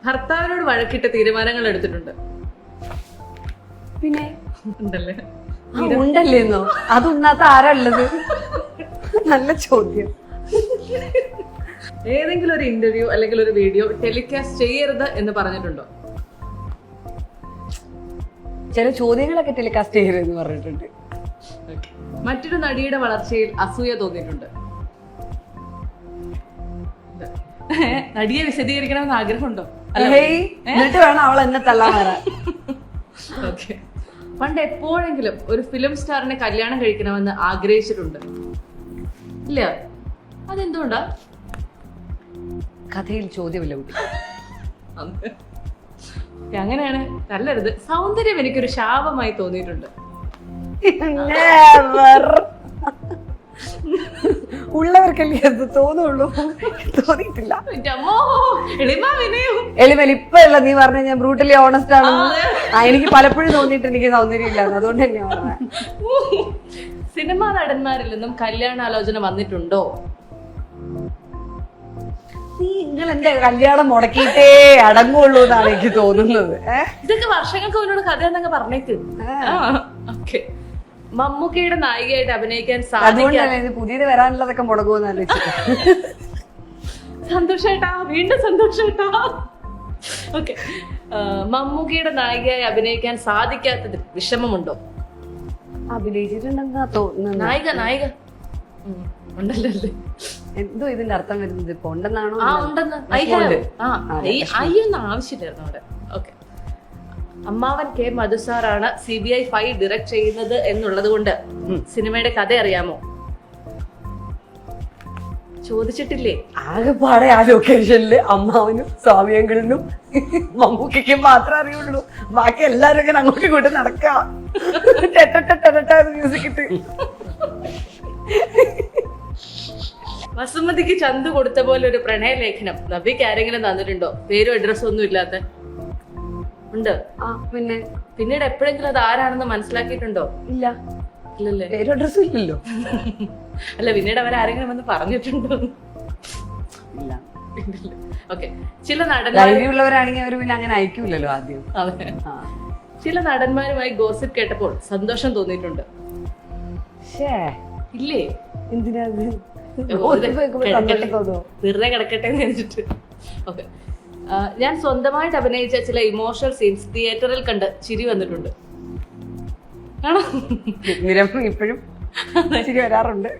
ഭർത്താവിനോട് വഴക്കിട്ട് തീരുമാനങ്ങൾ എടുത്തിട്ടുണ്ട്. പിന്നെ ഉണ്ടല്ലേ? ഉണ്ടല്ലേന്നോ? അതുണ്ടാത്ത ആരാ ഉള്ളത്? നല്ല ചോദ്യം. ഏതെങ്കിലും ഒരു ഇന്റർവ്യൂ അല്ലെങ്കിൽ ഒരു വീഡിയോ ടെലികാസ്റ്റ് ചെയ്യരുത് എന്ന് പറഞ്ഞിട്ടുണ്ടോ? ചില ചോദ്യങ്ങളൊക്കെ ടെലികാസ്റ്റ് ചെയ്യരുതെന്ന് പറഞ്ഞിട്ടുണ്ട്. മറ്റൊരു നടിയുടെ വളർച്ചയിൽ അസൂയ തോന്നിയിട്ടുണ്ട്. നടിയെ വിശദീകരിക്കണമെന്ന് ആഗ്രഹമുണ്ടോ? എന്നിട്ട് വേണം അവൾ എന്നെ തള്ളാൻ വരാൻ. ഓക്കെ. പണ്ട് എപ്പോഴെങ്കിലും ഒരു ഫിലിം സ്റ്റാറിനെ കല്യാണം കഴിക്കണമെന്ന് ആഗ്രഹിച്ചിട്ടുണ്ട്? ഇല്ല. അതെന്തുകൊണ്ടാ? കഥയിൽ ചോദ്യമില്ല കുട്ടി. അങ്ങനെയാണ് തല്ലരുത്. സൗന്ദര്യം എനിക്കൊരു ശാപമായി തോന്നിയിട്ടുണ്ട്. ഉള്ളവർക്കല്ലേ അത് തോന്നുള്ളൂ, തോന്നിയിട്ടില്ല. എളിമൽ ഇപ്പൊ അല്ല നീ പറഞ്ഞ ഞാൻ ബ്രൂട്ടലി ഓണസ്റ്റ് ആണെന്ന്. എനിക്ക് പലപ്പോഴും തോന്നിയിട്ട് എനിക്ക് സൗന്ദര്യം ഇല്ല, അതുകൊണ്ട് തന്നെ പറഞ്ഞ. സിനിമാ നടന്മാരിൽ നിന്നും കല്യാണാലോചന വന്നിട്ടുണ്ടോ? നിങ്ങൾ എന്റെ കല്യാണം മുടക്കിയിട്ടേ അടങ്ങുള്ളൂ എന്നാണ് എനിക്ക് തോന്നുന്നത്. ഇതൊക്കെ വർഷങ്ങൾക്ക് മുന്നോട് കഥ എന്നൊക്കെ പറഞ്ഞേക്ക്. ഓക്കെ. മമ്മൂക്കയുടെ നായികയായിട്ട് അഭിനയിക്കാൻ അതുകൊണ്ടല്ലേ പുതിയത് വരാനുള്ളതൊക്കെ മുടങ്ങുമെന്ന് സന്തോഷേട്ടാ, വീണ്ടും സന്തോഷേട്ടാ. ഓക്കെ. മമ്മൂക്കയുടെ നായികയായി അഭിനയിക്കാൻ സാധിക്കാത്തതിൽ വിഷമമുണ്ടോ? അഭിനയിച്ചിട്ടുണ്ടെന്നാ തോന്നുന്നു. നായിക ഉണ്ടല്ലോ അല്ലേ? എന്തോ ഇതിന്റെ അർത്ഥം വരുന്നത് ഇപ്പൊ ഉണ്ടെന്നാണോ? ഉണ്ടെന്ന് അയ്യൊന്നും ആവശ്യമില്ലായിരുന്നു അവിടെ. ഓക്കെ. അമ്മാവൻ കെ മധുസാറാണ് CBI 5 ഡയറക്ട് ചെയ്യുന്നത് എന്നുള്ളത് കൊണ്ട് സിനിമയുടെ കഥ അറിയാമോ? ചോദിച്ചിട്ടില്ലേ? ആകെപ്പാടെ ആ ലൊക്കേഷനില് അമ്മാവനും സ്വാമിയങ്കളിനും മമ്മൂക്കും മാത്രമേ അറിയുള്ളൂ. ബാക്കി എല്ലാരും ഇങ്ങനെ അങ്ങോട്ടും ഇങ്ങോട്ടും നടക്കാം മ്യൂസിക് ഇട്ട്. വസുമതിക്ക് ചന്തു കൊടുത്ത പോലെ ഒരു പ്രണയലേഖനം നബിക്ക് ആരെങ്കിലും തന്നിട്ടുണ്ടോ? പേരും അഡ്രസ്സും ഒന്നും ഇല്ലാത്ത. ഉണ്ട്. പിന്നെ പിന്നീട് എപ്പോഴെങ്കിലും അത് ആരാണെന്ന് മനസ്സിലാക്കിയിട്ടുണ്ടോ? ഇല്ല. ഇല്ലല്ലേ? പേരും അഡ്രസ്സും ഇല്ലല്ലോ. അല്ല, പിന്നീട് അവരാരെങ്കിലും വന്ന് പറഞ്ഞിട്ടുണ്ടോ? ഇല്ല. ഓക്കെ. ചില നടന്മാരുള്ളവരാണെങ്കിൽ അവർ പിന്നെ അങ്ങനെ അയക്കൂലല്ലോ ആദ്യം. അതെ. ചില നടന്മാരുമായി ഗോസിപ്പ് കേട്ടപ്പോൾ സന്തോഷം തോന്നിയിട്ടുണ്ട്? ഇല്ലേ? എന്തിനാ വെറുതെ കിടക്കട്ടെ എന്ന് വെച്ചിട്ട്. ഓക്കെ. ഞാൻ സ്വന്തമായിട്ട് അഭിനയിച്ച ചില ഇമോഷണൽ സീൻസ് തിയേറ്ററിൽ കണ്ട് ചിരി വന്നിട്ടുണ്ട്. ആണോ? ഇപ്പോഴും ചിരി വരാറുണ്ട്.